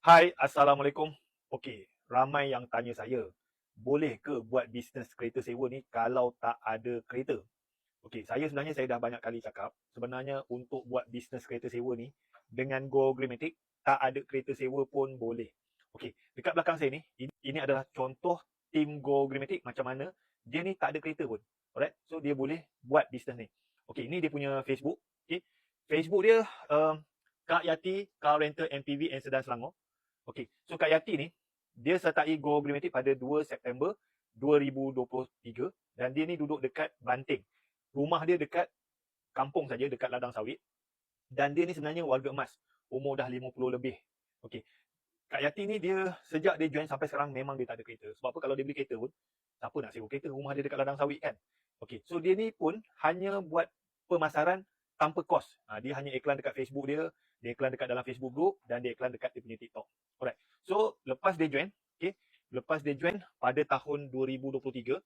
Hai, Assalamualaikum. Okey, ramai yang tanya saya, boleh ke buat bisnes kereta sewa ni kalau tak ada kereta? Okey, sebenarnya saya dah banyak kali cakap, sebenarnya untuk buat bisnes kereta sewa ni, dengan Go Greenmatic, tak ada kereta sewa pun boleh. Okey, dekat belakang saya ni, ini adalah contoh tim Go Greenmatic macam mana dia ni tak ada kereta pun. Alright, so dia boleh buat bisnes ni. Okey, ini dia punya Facebook. Okey, Facebook dia Kak Yati Car Rental MPV and Sedan Selangor. Okey, so Kak Yati ni, dia sertai Go Greenmatic pada 2 September 2023 dan dia ni duduk dekat Banting. Rumah dia dekat kampung saja, dekat ladang sawit. Dan dia ni sebenarnya warga emas, umur dah 50 lebih. Okey, Kak Yati ni dia sejak dia join sampai sekarang memang dia tak ada kereta. Sebab apa, kalau dia beli kereta pun, siapa nak sewa kereta, rumah dia dekat ladang sawit kan. Okey, so dia ni pun hanya buat pemasaran tanpa kos. Dia hanya iklan dekat Facebook dia iklan dekat dalam Facebook group dan dia iklan dekat dia punya TikTok. Alright. So lepas dia join, lepas dia join pada tahun 2023,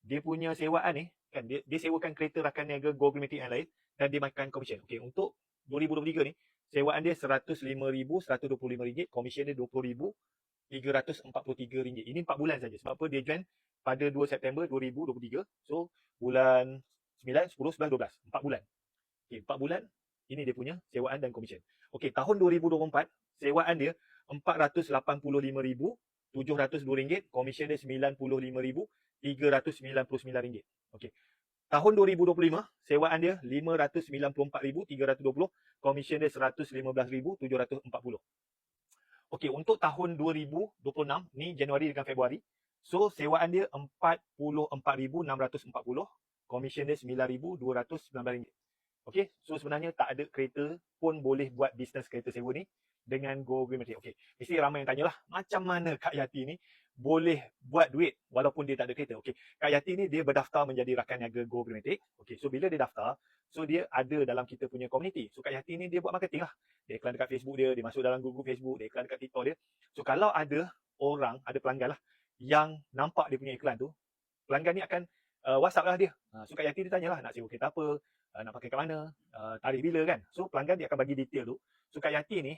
dia punya sewaan ni kan, dia sewakan kereta rakan niaga Go Greenmatic yang lain dan dia makan komisen. Okey, untuk 2023 ni sewaan dia RM105,125, komisen dia RM20,343. Ini 4 bulan saja. Sebab apa, dia join pada 2 September 2023. So bulan 9, 10, 11, 12, 4 bulan. Okey, 4 bulan ini dia punya sewaan dan komisen. Okey, tahun 2024 sewaan dia RM485,702, komisen dia RM95,399. Okey. Tahun 2025 sewaan dia RM594,320, komisen dia RM115,740. Okey, untuk tahun 2026 ni Januari dengan Februari, so sewaan dia RM44,640, komisen dia RM9,219. Okey, so sebenarnya tak ada kereta pun boleh buat bisnes kereta sewa ni dengan Go Greenmatic. Okey, mesti ramai yang tanyalah, macam mana Kak Yati ni boleh buat duit walaupun dia tak ada kereta. Okey, Kak Yati ni dia berdaftar menjadi rakan niaga Go Greenmatic. Okey, so bila dia daftar, so dia ada dalam kita punya community. So Kak Yati ni dia buat marketing lah. Dia iklan dekat Facebook dia masuk dalam grup Facebook, dia iklan dekat TikTok dia. So kalau ada orang, ada pelanggan lah yang nampak dia punya iklan tu, pelanggan ni akan WhatsApp lah dia. So Kak Yati dia tanyalah, nak sewa kereta apa, nak pakai kat mana, tarikh bila kan. So pelanggan dia akan bagi detail tu. So Kak Yati ni,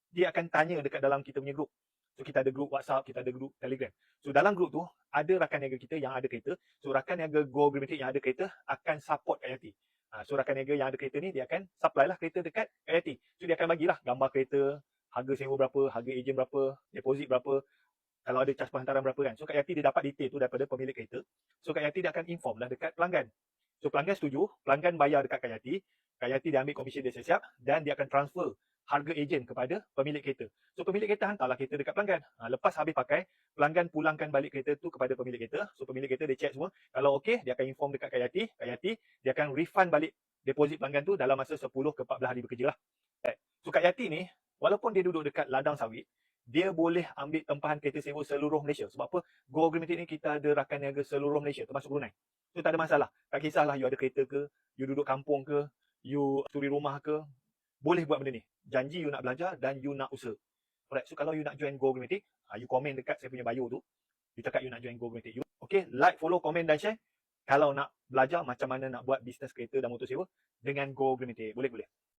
dia akan tanya dekat dalam kita punya grup. So kita ada grup WhatsApp, kita ada grup Telegram. So dalam grup tu, ada rakan niaga kita yang ada kereta. So rakan niaga Go Greenmatic yang ada kereta akan support Kak Yati. So rakan niaga yang ada kereta ni, dia akan supply lah kereta dekat Kak Yati. So dia akan bagilah gambar kereta, harga sewa berapa, harga ejen berapa, deposit berapa, kalau ada cas penghantaran berapa kan. So Kak Yati dia dapat detail tu daripada pemilik kereta. So Kak Yati dia akan inform lah dekat pelanggan. So pelanggan setuju, pelanggan bayar dekat Kak Yati dia ambil komisen dia siap-siap dan dia akan transfer harga ejen kepada pemilik kereta. So pemilik kereta hantarlah kereta dekat pelanggan. Lepas habis pakai, pelanggan pulangkan balik kereta tu kepada pemilik kereta. So pemilik kereta dia check semua, kalau okey dia akan inform dekat Kak Yati dia akan refund balik deposit pelanggan tu dalam masa 10 ke 14 hari bekerja lah. So Kak Yati ni, walaupun dia duduk dekat ladang sawit, dia boleh ambil tempahan kereta sewa seluruh Malaysia. Sebab apa? Go Greenmatic ni kita ada rakan niaga seluruh Malaysia, termasuk Brunei. So tak ada masalah. Tak kisahlah you ada kereta ke, you duduk kampung ke, you suri rumah ke, boleh buat benda ni. Janji you nak belajar dan you nak usaha. Alright, so kalau you nak join Go Greenmatic, you komen dekat saya punya bio tu. You cakap you nak join Go Greenmatic. Okay, like, follow, komen dan share. Kalau nak belajar macam mana nak buat bisnes kereta dan motor sewa dengan Go Greenmatic. Boleh.